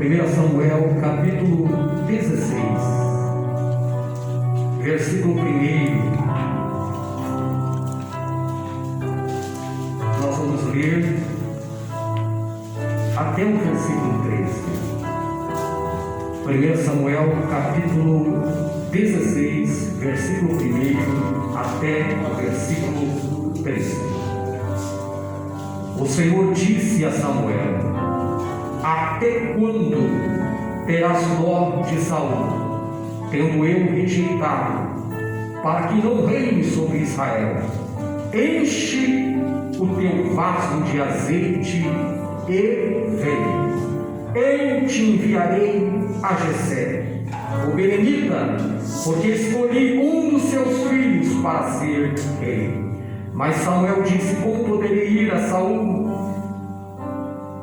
1 Samuel capítulo 16, versículo 1. Nós vamos ler até o versículo 13. 1 Samuel capítulo 16, versículo 1 até o versículo 13. O Senhor disse a Samuel: até quando terás dó de Saul, tendo eu rejeitado, para que não reine sobre Israel? Enche o teu vaso de azeite e vem. Eu te enviarei a Jessé, o belemita, porque escolhi um dos seus filhos para ser rei. Mas Samuel disse: como poderei ir a Saul?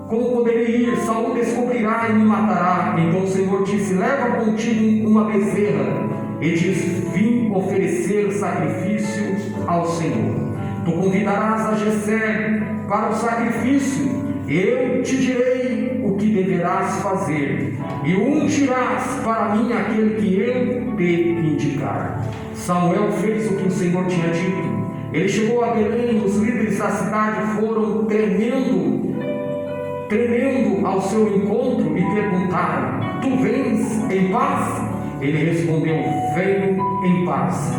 Como poderei ir? Saul descobrirá e me matará. Então o Senhor disse: leva contigo uma bezerra. E diz: vim oferecer sacrifício ao Senhor. Tu convidarás a Jessé para o sacrifício. Eu te direi o que deverás fazer, e ungirás para mim aquele que eu te indicar. Samuel fez o que o Senhor tinha dito. Ele chegou a Belém, os líderes da cidade foram tremendo ao seu encontro e perguntaram: tu vens em paz? Ele respondeu: venho em paz.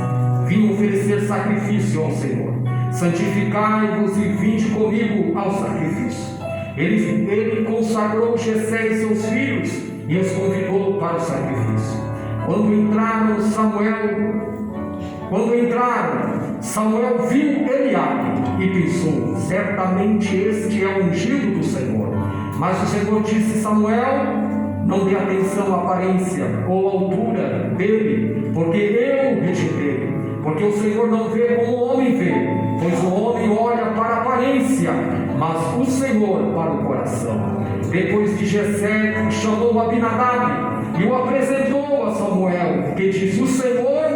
Vim oferecer sacrifício ao Senhor. Santificai-vos e vinde comigo ao sacrifício. Ele consagrou Jessé e seus filhos e os convidou para o sacrifício. Quando entraram, Samuel viu Eliabe e pensou: certamente este é o ungido do Senhor. Mas o Senhor disse: Samuel, não dê atenção à aparência ou à altura dele, porque eu rejeitei. Porque o Senhor não vê como o homem vê, pois o homem olha para a aparência, mas o Senhor para o coração. Depois de Jessé, chamou Abinadab e o apresentou a Samuel, que disse: o Senhor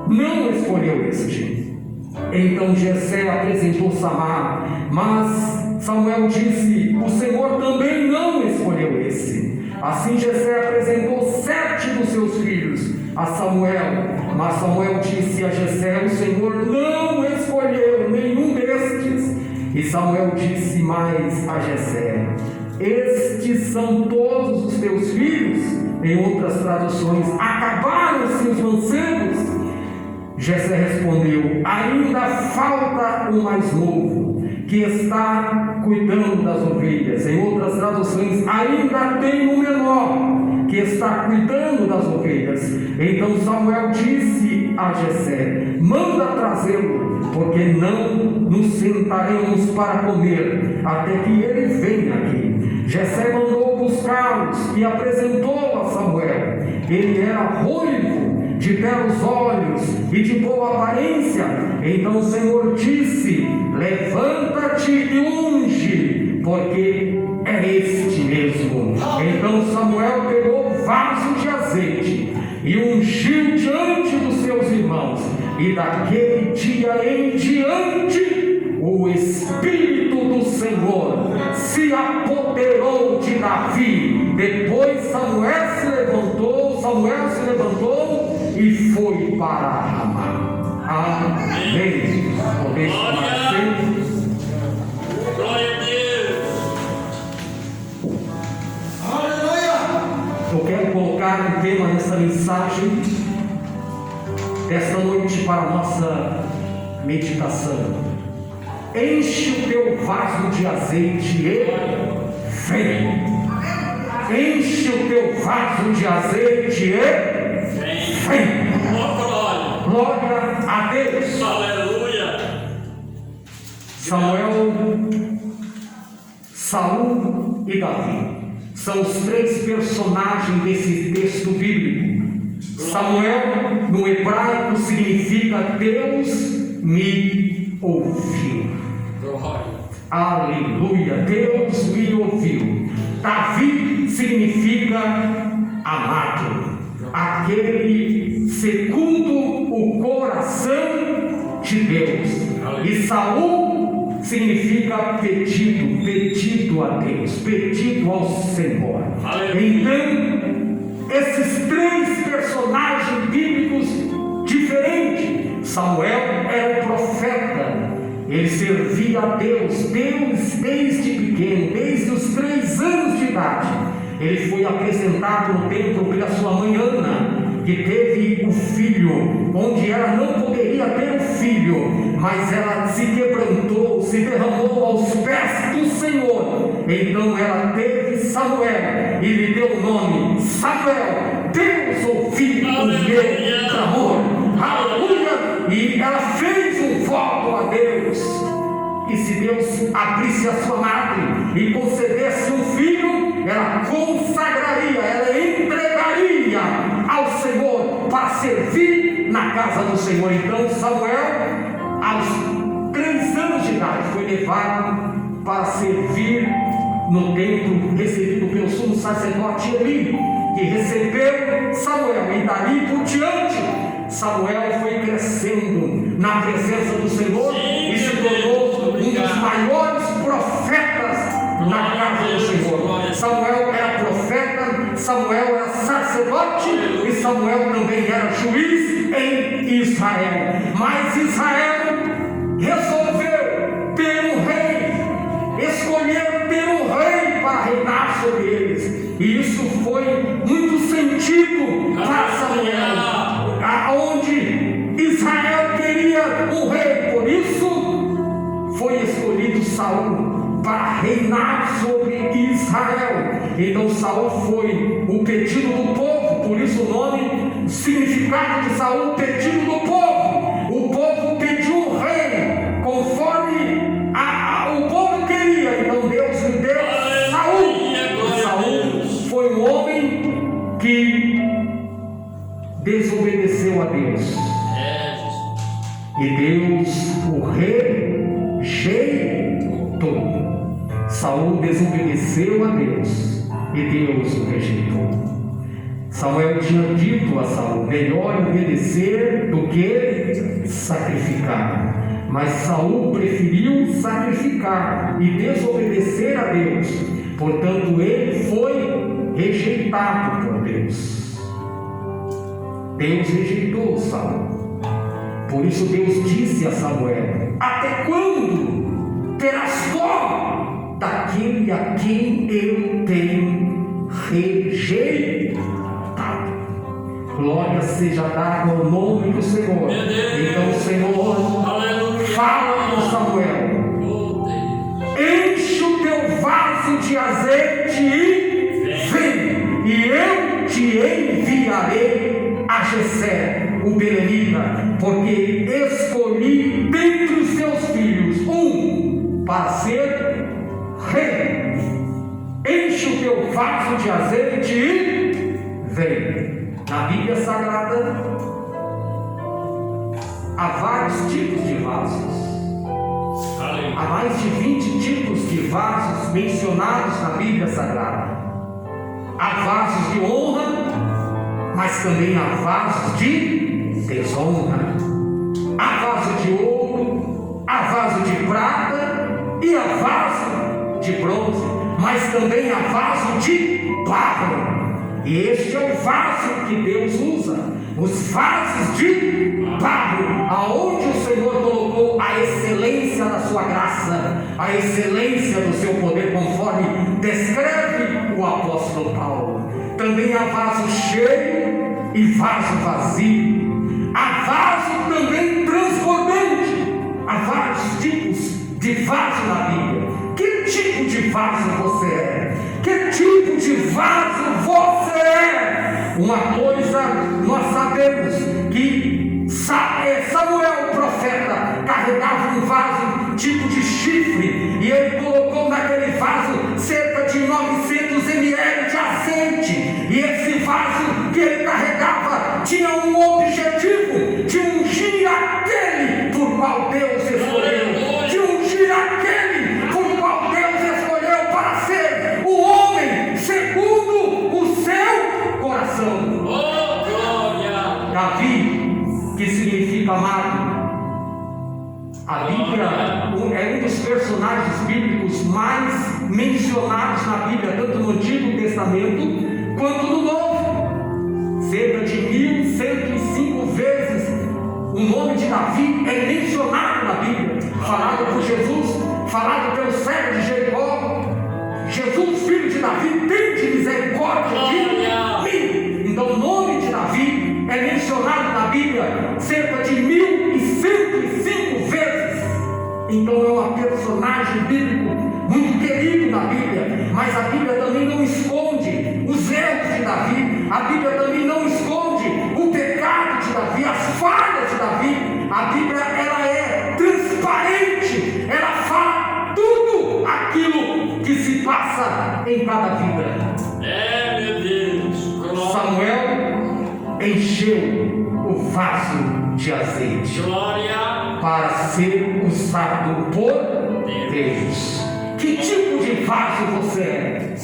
não escolheu este. Então Jessé apresentou Samar, mas Samuel disse: o Senhor também não escolheu esse. Assim Jessé apresentou 7 dos seus filhos a Samuel, mas Samuel disse a Jessé: o Senhor não escolheu nenhum destes. E Samuel disse mais a Jessé: estes são todos os teus filhos? Em outras traduções: acabaram-se os mancebos? Jessé respondeu: ainda falta o mais novo, que está cuidando das ovelhas. Em outras traduções: ainda tem o menor, que está cuidando das ovelhas. Então Samuel disse a Jessé: manda trazê-lo, porque não nos sentaremos para comer até que ele venha aqui. Jessé mandou buscá-los e apresentou a Samuel. Ele era ruivo, de belos olhos e de boa aparência. Então o Senhor disse: levanta-te e unge, porque é este mesmo. Então Samuel pegou o vaso de azeite e ungiu diante dos seus irmãos. E daquele dia em diante o Espírito do Senhor se apoderou de Davi. Depois Samuel se levantou e foi para Ramá. Amém. Podemos tomar tempo. Glória a Deus. Aleluia. Eu quero colocar um tema nessa mensagem desta noite para a nossa meditação. Enche o teu vaso de azeite e vem. Enche o teu vaso de azeite e vem. Glória a Deus. Aleluia. Saul e Davi são os 3 personagens desse texto bíblico. Samuel, no hebraico, significa Deus me ouviu. Aleluia, Deus me ouviu. Davi significa amado, aquele segundo o coração de Deus. E Saul significa pedido. pedido a Deus, pedido ao Senhor. Então, esses três personagens bíblicos diferentes. Samuel era um profeta, ele servia a Deus desde pequeno, desde os 3 anos de idade. Ele foi apresentado no templo pela sua mãe Ana, que teve o filho, onde ela não poderia ter o filho, mas ela se quebrantou, se derramou aos pés do Senhor. Então ela teve Samuel e lhe deu o nome Samuel. Deus ouviu o meu clamor. Aleluia! E ela fez um voto a Deus. E se Deus abrisse a sua madre e concedesse um filho, ela consagraria, ela entregaria ao Senhor para servir na casa do Senhor. Então Samuel, aos 3 anos de idade, foi levado para servir no templo, recebido pelo sumo sacerdote Eli, que recebeu Samuel. E dali por diante, Samuel foi crescendo na presença do Senhor e se tornou um dos maiores profetas na casa do Senhor. Samuel era profeta, Samuel era sacerdote e Samuel também era juiz em Israel. Mas Israel resolveu ter um rei, escolheram ter um rei para reinar sobre eles. E isso foi muito sentido para Samuel, aonde Israel queria um rei. Por isso foi escolhido Saul para reinar sobre Israel. Então Saul foi o pedido do povo, por isso o nome, o significado de Saul, pedido do povo. O povo pediu um rei conforme o povo queria. Então Deus lhe deu Saul. E Saul foi um homem que desobedeceu a Deus. E Deus o rejeitou. Saul desobedeceu a Deus e Deus o rejeitou. Samuel tinha dito a Saul: melhor obedecer do que sacrificar. Mas Saul preferiu sacrificar e desobedecer a Deus. Portanto, ele foi rejeitado por Deus. Deus rejeitou Saul. Por isso Deus disse a Samuel: até quando terás dó daquele a quem eu tenho rejeitado? Glória seja dada ao nome do Senhor. Então o Senhor fala com Samuel: enche o teu vaso de azeite e vem, e eu te enviarei a Jessé, o belemita, porque escolhi dentre os teus filhos um para ser rei. Enche o teu vaso de azeite e vem. Na Bíblia Sagrada há vários tipos de vasos. Há mais de 20 tipos de vasos mencionados na Bíblia Sagrada. Há vasos de honra, mas também há vasos de desonra. Há vaso de ouro, há vaso de prata e há vaso de bronze, mas também há vaso de barro. E este é o vaso que Deus usa, os vasos de barro, aonde o Senhor colocou a excelência da sua graça, a excelência do seu poder, conforme descreve o apóstolo Paulo. Também há vaso cheio e vaso vazio. Há vaso também transbordante. Há vários tipos de vaso na Bíblia. Que tipo de vaso você é? Que tipo de vaso você é? Uma coisa nós sabemos, que Samuel, o profeta, carregava um vaso tipo de chifre, e ele colocou naquele vaso cerca de 900 ml de azeite, e esse vaso que ele carregava tinha um objetivo de ungir aquele por qual Deus escolheu, de ungir aquele por qual Deus escolheu para ser o homem segundo o seu coração. Davi, que significa amado. A Bíblia é um dos personagens bíblicos títulos mais mencionados na Bíblia, tanto no Antigo Testamento quanto no Novo. Cerca de 1105 vezes o nome de Davi é mencionado na Bíblia, falado por Jesus, falado pelo cego de Jericó. Jesus, filho de Davi, tem de misericórdia de mim. Então o nome de Davi é mencionado na Bíblia cerca de 1105 vezes. Então é um personagem bíblico muito querido na Bíblia. Mas a Bíblia também não esconde os erros de Davi. A Bíblia também não esconde o pecado de Davi, as falhas de Davi. A Bíblia, ela é transparente. Ela fala tudo aquilo que se passa em cada vida. Meu Deus. Samuel encheu o vaso de azeite para ser usado por Deus. Que tipo de vaso você é?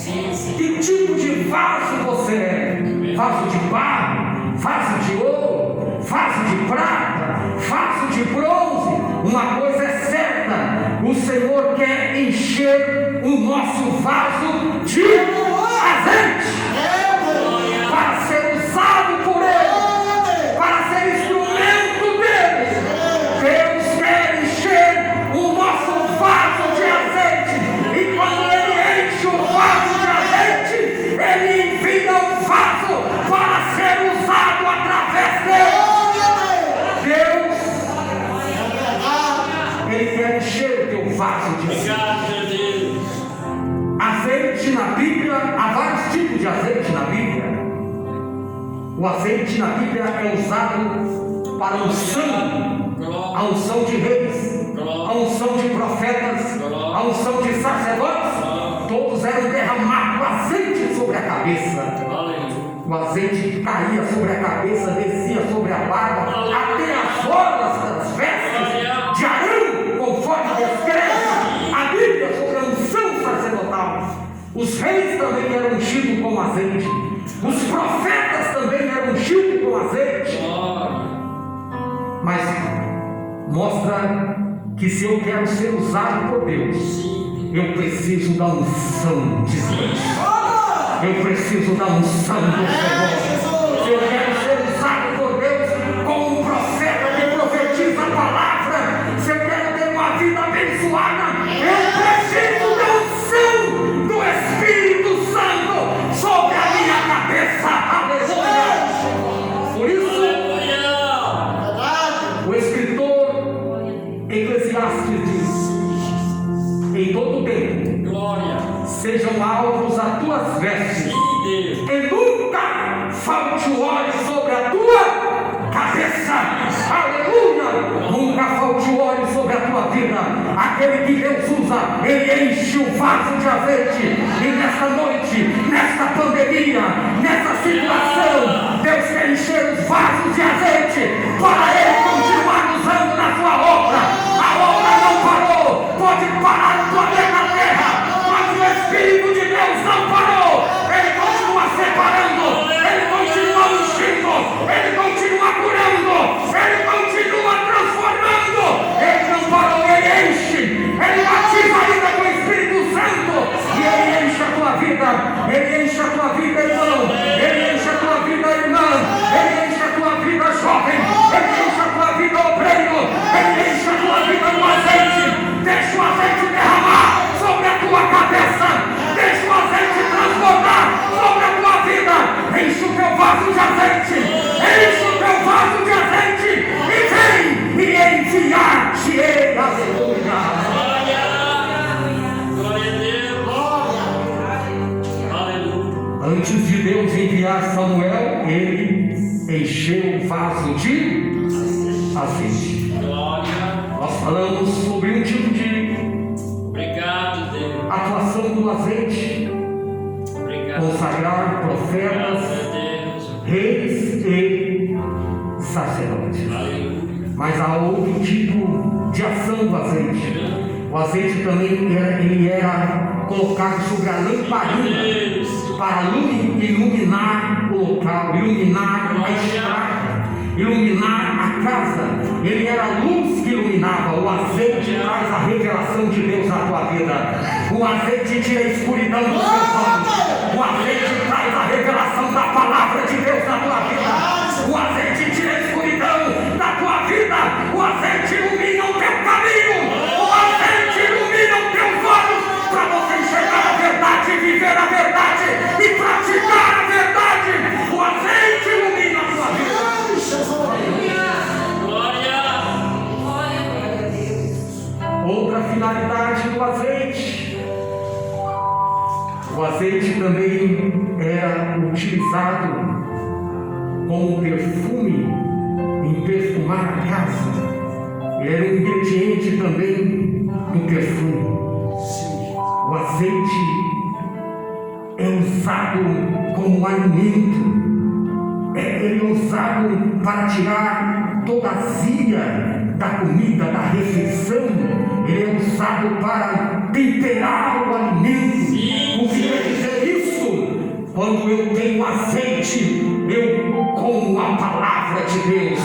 Que tipo de vaso você é? Vaso de barro? Vaso de ouro? Vaso de prata? Vaso de bronze? Uma coisa é certa: o Senhor quer encher o nosso vaso de azeite para ser usado por Ele, para ser instrumento dele. Deus quer encher o nosso vaso de azeite, e quando Ele enche o vaso de azeite, Ele envia o vaso para ser usado através dele. Deus, Ele quer encher o teu vaso de azeite. Azeite na Bíblia, há vários tipos de azeite na Bíblia. O azeite na Bíblia é usado para unção, a unção de reis, a unção de profetas, a unção de sacerdotes. Todos eram derramados azeite sobre a cabeça. O azeite caía sobre a cabeça, descia sobre a barba, até as orlas das vestes de Arão, conforme descreve a Bíblia sobre a unção sacerdotal. Os reis também eram ungidos com azeite. Os profetas também eram ungidos com azeite. Mas mostra que se eu quero ser usado por Deus, eu preciso da unção de Deus. Eu preciso da unção do Senhor. Se eu quero ser usado por Deus como um profeta que profetiza a palavra, se eu quero ter uma vida abençoada, eu preciso da unção do Espírito Santo sobre a minha cabeça. Aleluia! Por isso, o escritor Eclesiastes diz: em todo tempo sejam alvos as tuas vestes, e nunca falte o óleo sobre a tua cabeça. Aleluia! Nunca falte o óleo sobre a tua vida. Aquele que Deus usa, Ele enche o vaso de azeite. E nesta noite, nesta pandemia, nessa situação, Deus quer encher os vasos de azeite para Ele continuar usando na sua obra. A obra não parou. Pode parar o planeta Terra, mas o Espírito de Deus não parou. Ele continua separando, Ele continua ungindo, Ele continua curando, Ele continua transformando. Ele não parou, Ele enche, Ele batiza a vida com o Espírito Santo, e Ele enche a tua vida, Ele enche a tua vida, irmão, Ele enche a tua vida, irmã, Ele enche a tua vida, jovem, Ele enche a tua vida, obreiro, Ele enche a tua vida no azeite. Deixa o azeite derramar sobre a tua cabeça, deixa o azeite transbordar sobre a tua vida. Enche o teu vaso de azeite, enche o teu vaso de azeite, e vem e enviar-te Ele. Aleluia! Glória a Deus! Aleluia! Antes de Deus enviar Samuel, Ele encheu o vaso de azeite. Nós falamos sobre um tipo de atuação do azeite, consagrar profetas, reis e sacerdotes. Mas há outro tipo de ação do azeite. O azeite também ele era colocado sobre a lamparina para iluminar o local, iluminar a estrada. iluminar a casa. Ele era a luz que iluminava. O azeite traz a revelação de Deus na tua vida. O azeite tira a escuridão dos seus olhos. O azeite traz a revelação da palavra de Deus na tua vida. O azeite tira a escuridão da tua vida. O azeite ilumina o teu caminho. O azeite ilumina os teus olhos para você enxergar a verdade, viver a verdade e praticar a verdade. O azeite ilumina a sua vida. Outra finalidade do azeite. O azeite também era utilizado como perfume em perfumar a casa. Ele era um ingrediente também do perfume. O azeite é usado como alimento. Ele é usado para tirar toda a azia da comida, da refeição. Ele é usado para temperar o alimento. O que quer dizer isso? Quando eu tenho azeite, eu como a palavra de Deus.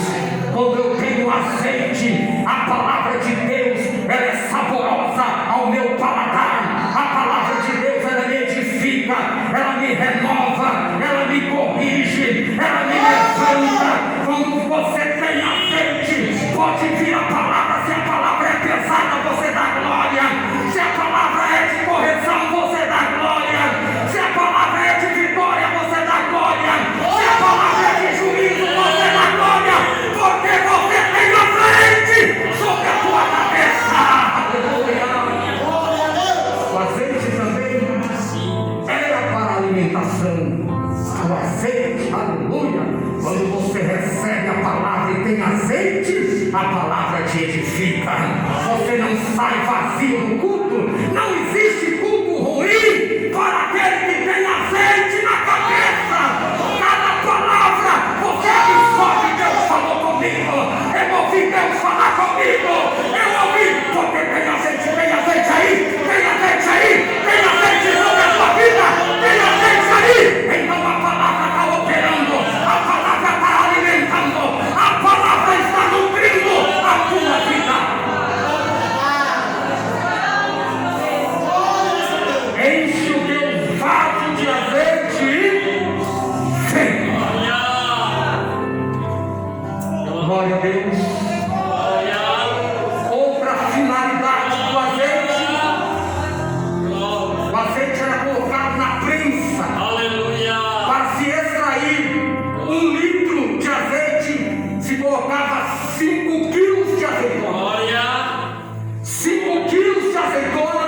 Quando eu tenho azeite, a palavra de Deus, ela é saborosa ao meu paladar. A palavra de Deus, ela me edifica, ela me renova, ela me corrige, ela me levanta. Quando você tem azeite, pode vir a palavra. Se a palavra é pesada, você dá glória. Se a palavra é de correção, você dá glória. Se a palavra é de vitória, você dá glória. Se a palavra é de juízo, você dá glória. Porque você tem azeite sobre a tua cabeça. Aleluia. O azeite também era para alimentação. O azeite, aleluia. Quando você recebe a palavra e tem azeite, a palavra te edifica. Você não sai vazio do culto. Não existe culto ruim para aquele que tem azeite na cabeça. Cada palavra você absorve. Deus falou comigo. Eu ouvi Deus falar comigo. Eu ouvi. Porque tem azeite aí. Tem azeite aí. Tem azeite sobre a sua vida. Tem azeite aí. Então a palavra está operando. A palavra está alimentando. A palavra está nutrindo a tua vida. Enche o teu vaso de azeite e vem. Glória a Deus. Outra finalidade do azeite. O azeite era colocado na prensa. Para se extrair 1 litro de azeite, se colocava 5 quilos de azeitona. 5 quilos de azeitona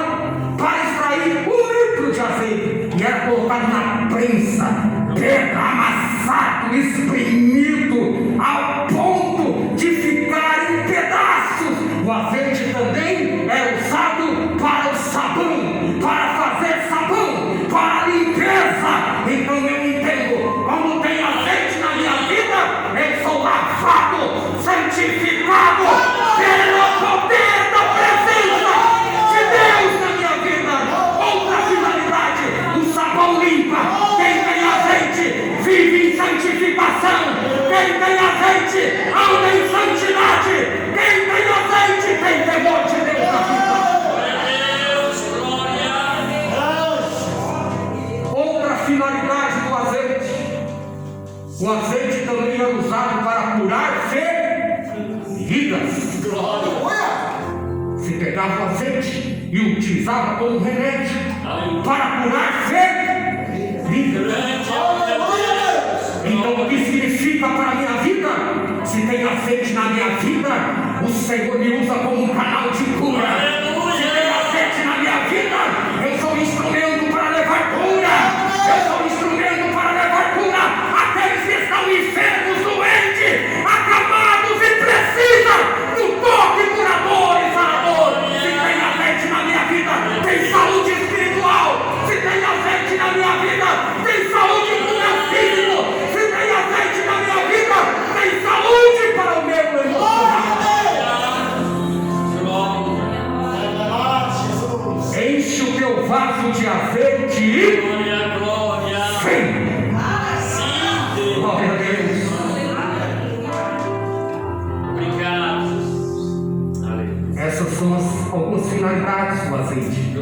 para extrair 1 litro de azeite. E era colocado na prensa, amassado, espremido, ao ponto de ficar em pedaços. O azeite também é usado para o sabão, para fazer sabão, para a limpeza. Então eu entendo, quando tem azeite na minha vida, eu sou lavado, santificado pelo poder da presença de Deus na minha vida. Outra finalidade, o sabão limpa. Quem tem azeite vive em santificação. Quem tem azeite anda em santidade. Quem tem azeite tem temor de Deus na vida. Outra finalidade do azeite. O azeite também é usado para curar feridas. Se pegava o azeite e utilizava como remédio para curar feridas. Então o que significa para a minha vida? Se tem azeite na minha vida, o Senhor me usa como um canal de cura. Se tem azeite na minha vida, eu sou um instrumento para levar cura. Eu sou um instrumento para levar cura àqueles que estão enfermos, doentes, acamados e precisam do toque curador e sarador. Se tem azeite na minha vida, tem saúde espiritual. Se tem azeite na minha vida, tem saúde para o meu físico. Se tem azeite na minha vida, tem saúde para o meu emocional. Enche o teu vaso de azeite e vem. Glória a Deus.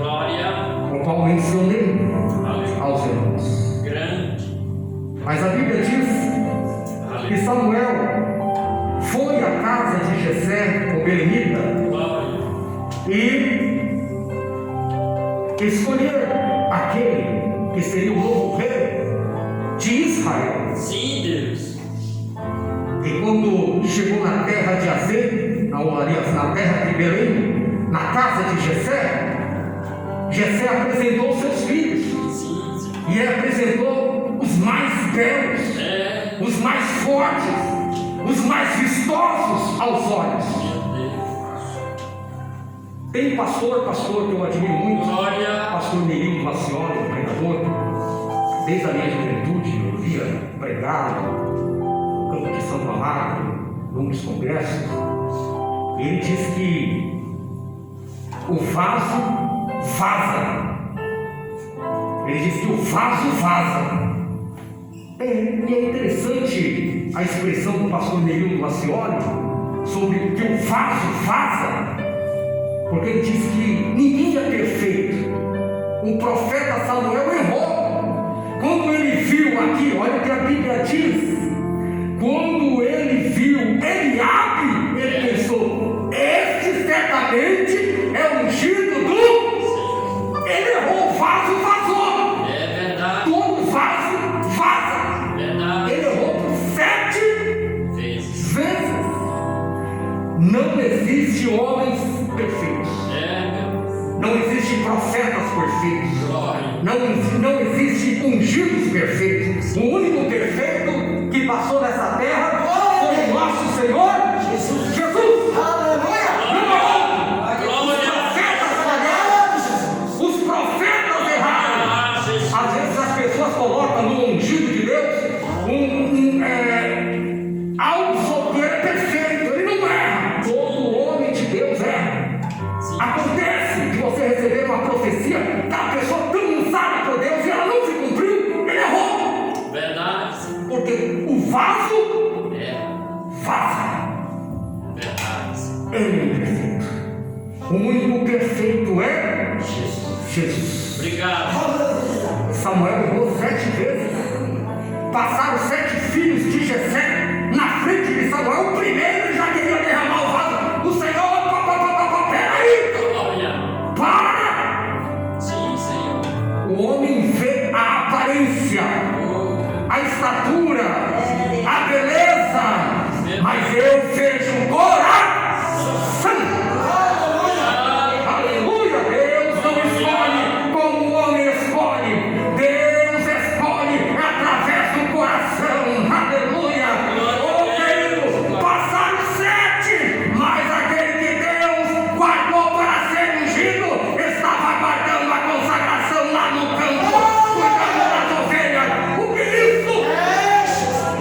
Glória. o qual mencionei Aleluia. aos irmãos. Grande. Mas a Bíblia diz que Aleluia. Samuel foi à casa de Jessé, o belemita, Glória. e escolher aquele que seria o novo rei de Israel. Sim, Deus. E quando chegou na terra de Azê, aliás, na terra de Belém, na casa de Jessé, Jessé apresentou seus filhos. Sim, sim. E ele apresentou os mais belos, os mais fortes, os mais vistosos aos olhos. Meu Deus. Tem pastor que eu admiro muito, Glória. pastor Neil Vacioli, pregador. Desde a minha juventude eu via pregar no campo de Santo Amaro, longos congressos. Ele diz que o vaso vaza. Ele diz que o vaso vaza. E é interessante a expressão do pastor Neil Vacioli sobre que o vaso vaza, porque ele diz que ninguém é perfeito. O profeta Samuel errou. Quando ele viu aqui, olha o que a Bíblia diz. Quando ele viu Eliabe, ele pensou: este certamente é o ungido do. Ele errou, o vaso vazou. É verdade. Todo vaso vaza. Verdade. Ele errou por 7 Vezes. vezes. Não existe homens perfeitos. Meu. Não existe profetas perfeitos. Glória. Não existe ungidos perfeitos. O único perfeito que passou nessa terra foi o nosso Senhor Jesus. Os profetas erraram. Às vezes as pessoas colocam no ungido de Deus algo sobre ele é perfeito. Ele não erra. Todo homem de Deus erra. Acontece de você receber uma profecia da pessoa tão usada por Deus e ela não se cumpriu. Ele errou. Verdade. Porque o vaso É. vaza. Verdade. Ele é perfeito. O único perfeito é Jesus. Jesus. Obrigado. Samuel errou 7 vezes. Passaram 7 filhos de Jessé na frente de Samuel. O primeiro já queria derramar o vaso. O Senhor, peraí, Glória. para! Sim, Senhor. O homem vê a aparência, Oh. a estatura, a beleza, mas eu vejo o coração. Aleluia! Deus não escolhe como o homem escolhe. Deus escolhe através do coração. Aleluia! Oh, querido, passaram 7, mas aquele que Deus guardou para ser ungido estava guardando a consagração lá no campo, cuidando das ovelhas. O que isso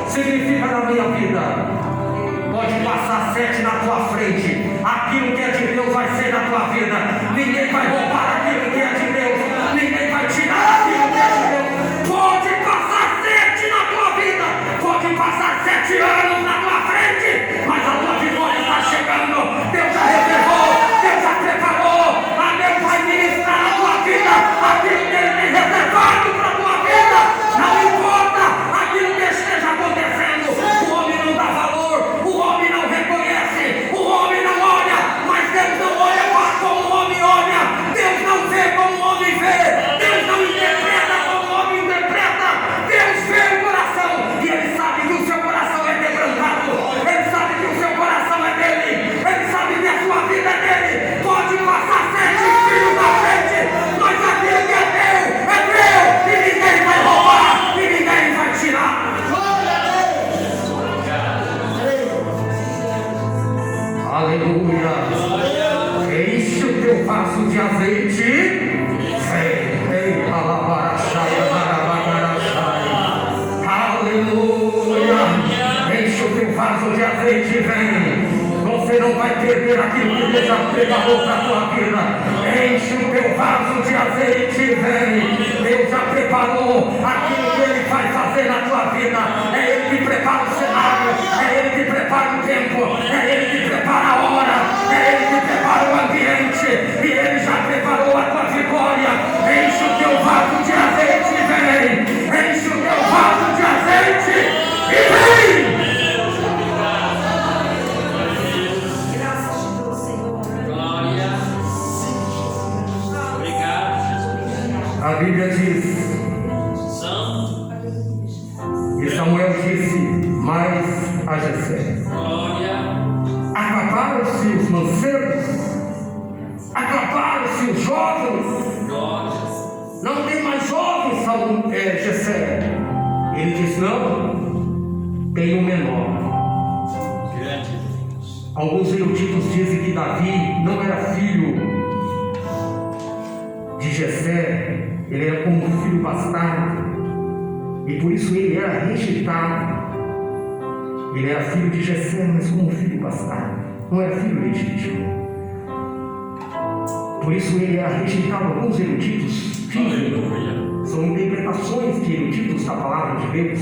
significa na minha vida? Pode passar 7 na tua frente. Aquilo que é de Deus vai ser na tua vida. Ninguém vai roubar aquilo que é de Deus. Ninguém vai tirar aquilo que é de Deus. Pode passar 7 na tua vida. Pode passar 7 anos na tua frente. Mas a tua vitória está chegando. Deus já reservou. Deus já preparou. A Deus vai ministrar na tua vida aquilo que Ele tem reservado para a tua vida. Não importa aquilo que esteja acontecendo. O homem não dá valor. O homem não reconhece. O homem não olha. Mas Deus não olha como o homem olha. Deus não vê como o homem vê. Deus não interpreta como o homem interpreta. Deus vê o coração. E Ele sabe que o seu coração é quebrantado. Ele sabe que o seu coração é dele. Ele sabe que a sua vida é dele. Pode passar 7 filhos na frente. Mas aquilo que é teu. E ninguém vai roubar. E ninguém vai tirar. Aleluia. Enche o teu vaso de azeite. Ei, alabarachai, alabarachai. Aleluia. Enche o teu vaso de azeite, vem. Você não vai perder aquilo que Deus já preparou para a tua vida. Enche o teu vaso de azeite, vem. Deus já preparou aquilo que Ele vai fazer na tua vida. É Ele que prepara o cenário. É Ele que prepara o tempo. É Ele que prepara a hora. É Ele que prepara o ambiente. E Ele já preparou a tua vitória. Bíblia diz, Santo. e Samuel disse mais a Jessé: Glória. acabaram-se os mancebos, acabaram-se os jovens, Glória. não tem mais jovens, Jessé. Ele diz: não, tem um menor. Grande Deus. Alguns eruditos dizem que Davi não era filho de Jessé, ele era como um filho bastardo, e por isso ele era rejeitado. Ele era filho de Jessé, mas como um filho bastardo, não era filho legítimo. Por isso ele era rejeitado. Alguns eruditos dizem, Aleluia. são interpretações de eruditos da palavra de Deus.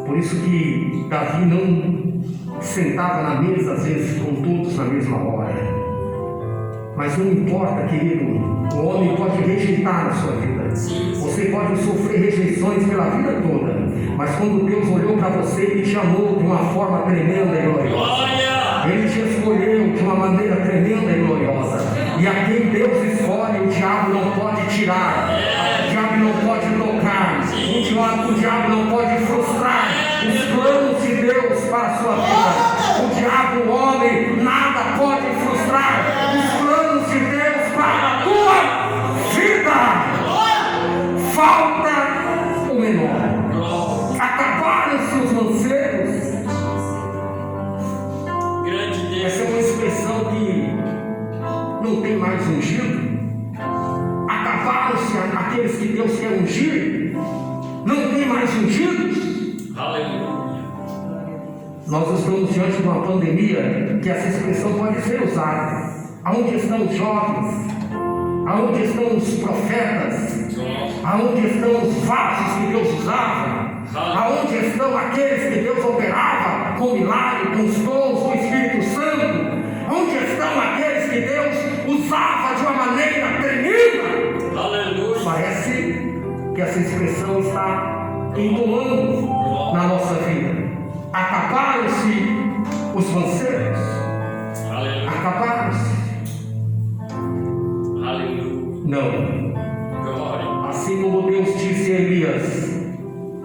Por isso que Davi não sentava na mesa, às vezes, com todos na mesma hora. Mas não importa, querido, o homem pode rejeitar a sua vida. Você pode sofrer rejeições pela vida toda, mas quando Deus olhou para você, Ele te amou de uma forma tremenda e gloriosa. Glória. Ele te escolheu de uma maneira tremenda e gloriosa. E a quem Deus escolhe, o diabo não pode tirar, o diabo não pode tocar, o diabo não pode frustrar os planos de Deus para a sua vida. O diabo, o homem, nada pode frustrar os planos de Deus para a tua vida. Falta o menor. Glória. Acabaram-se os mancebos. Grande Essa é Deus. uma expressão que não tem mais ungido. Acabaram-se aqueles que Deus quer ungir. Não tem mais ungidos. Aleluia. Nós estamos diante de uma pandemia que essa expressão pode ser usada. Aonde estão os jovens? Aonde estão os profetas? Aonde estão os vasos que Deus usava? Aonde estão aqueles que Deus operava com milagre, com os dons do Espírito Santo? Onde estão aqueles que Deus usava de uma maneira tremenda? Aleluia. Parece que essa expressão está entoando na nossa vida. Acabaram-se os mancebos. Aleluia. Acabaram-se. Aleluia. Não. Glória. Assim como Deus disse a Elias,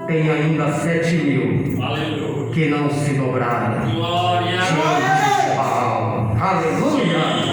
tem ainda 7.000 Aleluia. que não se dobraram Glória. diante de Baal. Aleluia!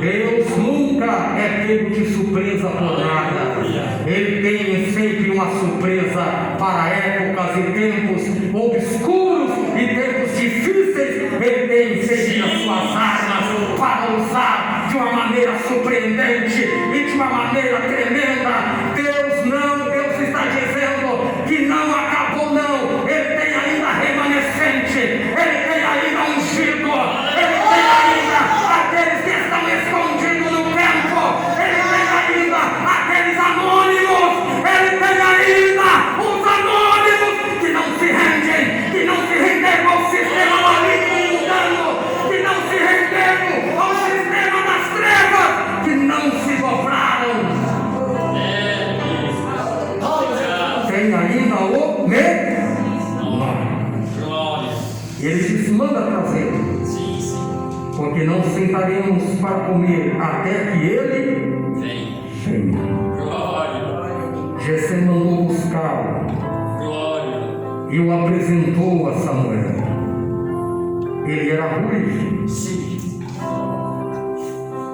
Deus nunca é pego de surpresa por nada. Ele tem sempre uma surpresa para épocas e tempos obscuros e tempos difíceis. Ele tem sempre as suas armas para usar de uma maneira surpreendente e de uma maneira tremenda. Deus está dizendo que não acabou não. Ele tem ainda remanescente. Ele tem ainda ungido. Ele tem ainda aqueles que estão escondidos no campo. Ele tem ainda aqueles anônimos. Ele tem ainda os anônimos que não se rendem, que não se renderam ao sistema maligno e mundano, que não se renderam ao sistema das trevas, que não se dobraram. Tem ainda o menor. Glória. E ele disse: manda trazer, Sim, sim. porque não sentaremos para comer até que ele Vem. venha. Glória. Jessé mandou buscá-lo Glória. e o apresentou a Samuel. Ele era ruivo. Sim.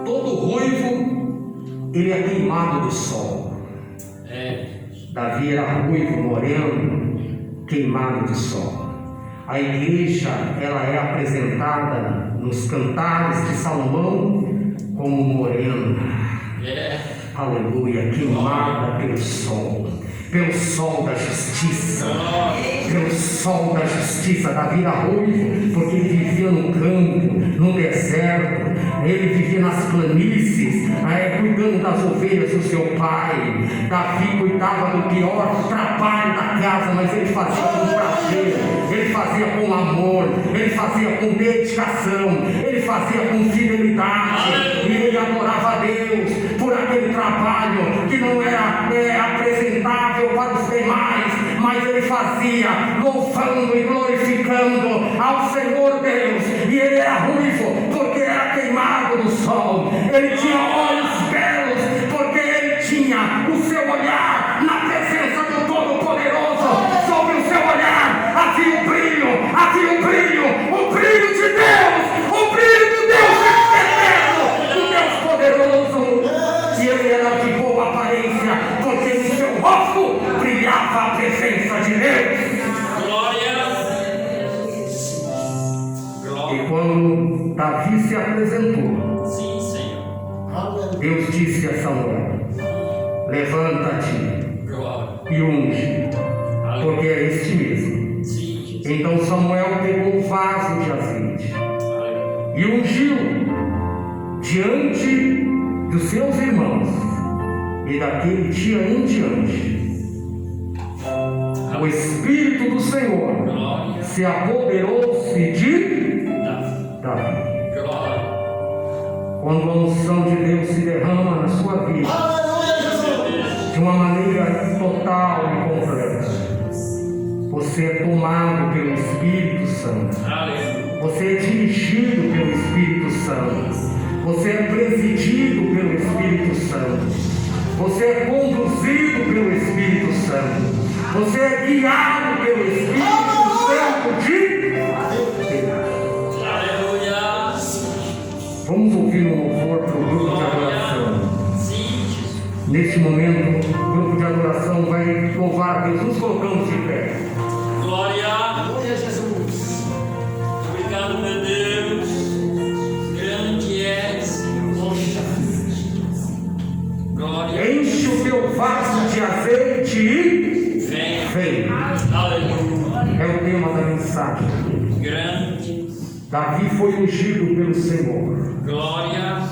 Todo ruivo, ele é queimado do sol. É. Davi era ruivo, moreno, queimado do sol. A igreja, ela é apresentada nos cantares de Salomão como morena. É. Aleluia, queimada pelo sol da justiça. Pelo sol da justiça. Davi era ruivo porque ele vivia no campo, no deserto. Ele vivia nas planícies, cuidando das ovelhas do seu pai. Davi cuidava do pior trabalho da casa, mas ele fazia com prazer, ele fazia com amor, ele fazia com dedicação, ele fazia com fidelidade. E ele adorava a Deus por aquele trabalho que não era apresentável para os demais, mas ele fazia louvando e glorificando ao Senhor Deus. E ele era ruivo porque era queimado do sol. Ele tinha olhos belos porque ele tinha o seu rosto brilhava a presença de Deus. Glória. E Glória. quando Davi se apresentou, Sim, Senhor. Deus disse a Samuel: levanta-te Glória. e unge, porque é este mesmo. Sim, Jesus. Então Samuel pegou o vaso de azeite Aleluia. e ungiu diante dos seus irmãos, e daquele dia em diante o Espírito do Senhor Glória. se apoderou-se de Davi. Davi. Glória. Quando a unção de Deus se derrama na sua vida de uma maneira total e completa, você é tomado pelo Espírito Santo. Aleluia. Você é dirigido pelo Espírito Santo. Você é presidido pelo Espírito Santo. Você é conduzido pelo Espírito Santo. Você é guiado pelo Espírito Santo de Deus. Aleluia. Vamos ouvir um louvor para o grupo de adoração. Sim, Jesus. Neste momento, o grupo de adoração vai louvar a Deus. Nos colocamos de pé. Glória. Glória a Jesus. Obrigado, meu Deus. Grande é, Senhor. Glória. Enche o teu vaso de azeite e Vem. vem. Aleluia. É o tema da mensagem. Grande. Davi foi ungido pelo Senhor. Glória.